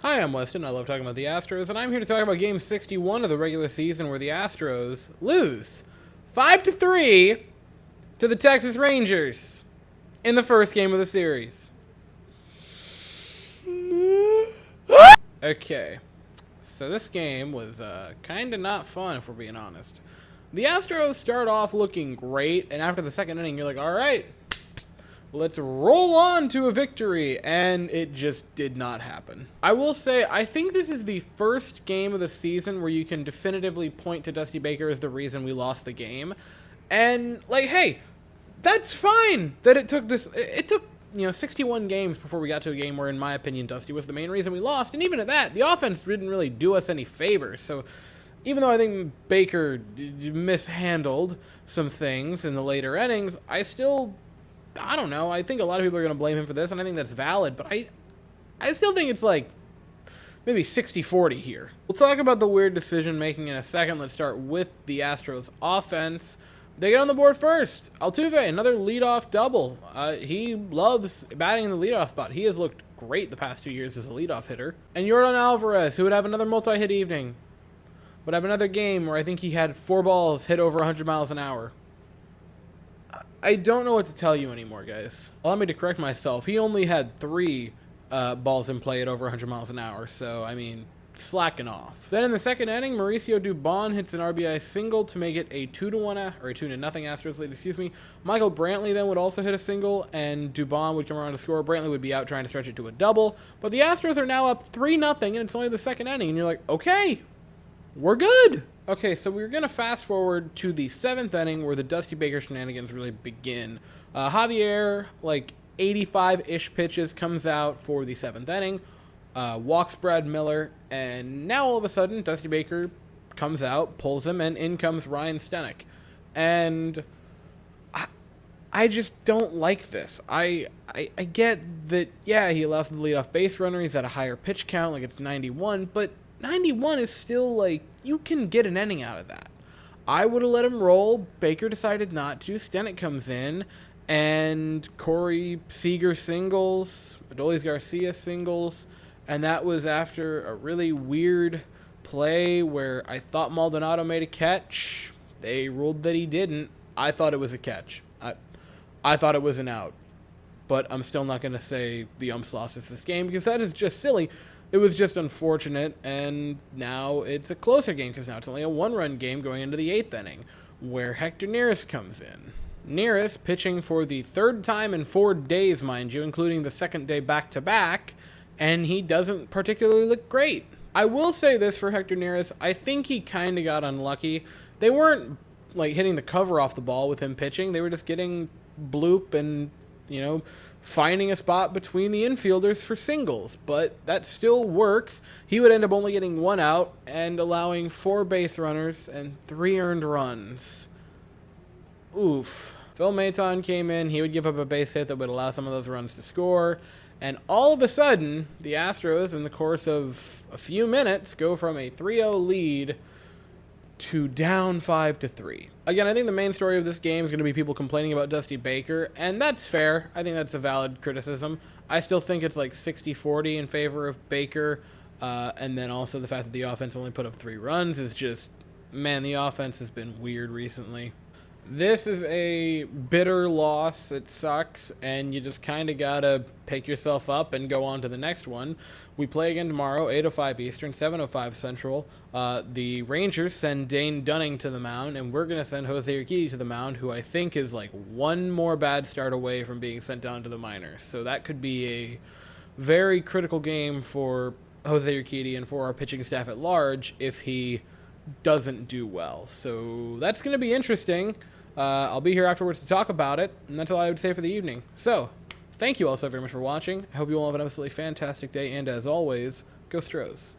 Hi, I'm Weston. I love talking about the Astros, and I'm here to talk about Game 61 of the regular season, where the Astros lose 5-3 to the Texas Rangers in the first game of the series. Okay, so this game was kind of not fun, if we're being honest. The Astros start off looking great, and after the second inning, you're like, all right, let's roll on to a victory, and it just did not happen. I will say, I think this is the first game of the season where you can definitively point to Dusty Baker as the reason we lost the game. And, like, hey, that's fine that it took 61 games before we got to a game where, in my opinion, Dusty was the main reason we lost. And even at that, the offense didn't really do us any favors. So even though I think Baker mishandled some things in the later innings, I don't know. I think a lot of people are going to blame him for this, and I think that's valid. But I still think it's like maybe 60-40 here. We'll talk about the weird decision-making in a second. Let's start with the Astros offense. They get on the board first. Altuve, another leadoff double. He loves batting in the leadoff spot. He has looked great the past 2 years as a leadoff hitter. And Yordan Alvarez, who would have another multi-hit evening, would have another game where I think he had 4 balls hit over 100 miles an hour. I don't know what to tell you anymore, guys. Allow me to correct myself. He only had 3 balls in play at over 100 miles an hour, so, I mean, slacking off. Then in the second inning, Mauricio Dubon hits an RBI single to make it a 2-1, or a 2-0 Astros lead, excuse me. Michael Brantley then would also hit a single, and Dubon would come around to score. Brantley would be out trying to stretch it to a double, but the Astros are now up 3-0, and it's only the second inning, and you're like, okay, we're good. Okay, so we're going to fast forward to the 7th inning where the Dusty Baker shenanigans really begin. Javier, like 85-ish pitches, comes out for the 7th inning, walks Brad Miller, and now all of a sudden Dusty Baker comes out, pulls him, and in comes Ryan Stenek. And I just don't like this. I get that, yeah, he allows the leadoff base runner, he's at a higher pitch count, like it's 91, but 91 is still, like, you can get an inning out of that. I would have let him roll. Baker decided not to. Stenek comes in, and Corey Seager singles, Adolis Garcia singles, and that was after a really weird play where I thought Maldonado made a catch. They ruled that he didn't. I thought it was a catch. I thought it was an out. But I'm still not going to say the umps lost us this game, because that is just silly. It was just unfortunate, and now it's a closer game because now it's only a 1-run game going into the 8th inning, where Hector Neris comes in. Neris pitching for the 3rd time in 4 days, mind you, including the 2nd day back-to-back, and he doesn't particularly look great. I will say this for Hector Neris, I think he kind of got unlucky. They weren't, like, hitting the cover off the ball with him pitching. They were just getting bloop and, finding a spot between the infielders for singles, but that still works. He would end up only getting 1 out and allowing 4 base runners and 3 earned runs. Oof. Phil Maton came in. He would give up a base hit that would allow some of those runs to score, and all of a sudden, the Astros, in the course of a few minutes, go from a 3-0 lead to down 5-3. Again, I think the main story of this game is going to be people complaining about Dusty Baker, and that's fair. I think that's a valid criticism. I still think it's like 60-40 in favor of Baker, and then also the fact that the offense only put up 3 runs is just, man, the offense has been weird recently. This is a bitter loss. It sucks, and you just kind of got to pick yourself up and go on to the next one. We play again tomorrow, 8:05 Eastern, 7:05 Central. The Rangers send Dane Dunning to the mound, and we're going to send Jose Urquidy to the mound, who I think is like 1 more bad start away from being sent down to the minors. So that could be a very critical game for Jose Urquidy and for our pitching staff at large if he doesn't do well. So that's going to be interesting. I'll be here afterwards to talk about it, and that's all I would say for the evening. So, thank you all so very much for watching. I hope you all have an absolutely fantastic day, and as always, go Stros.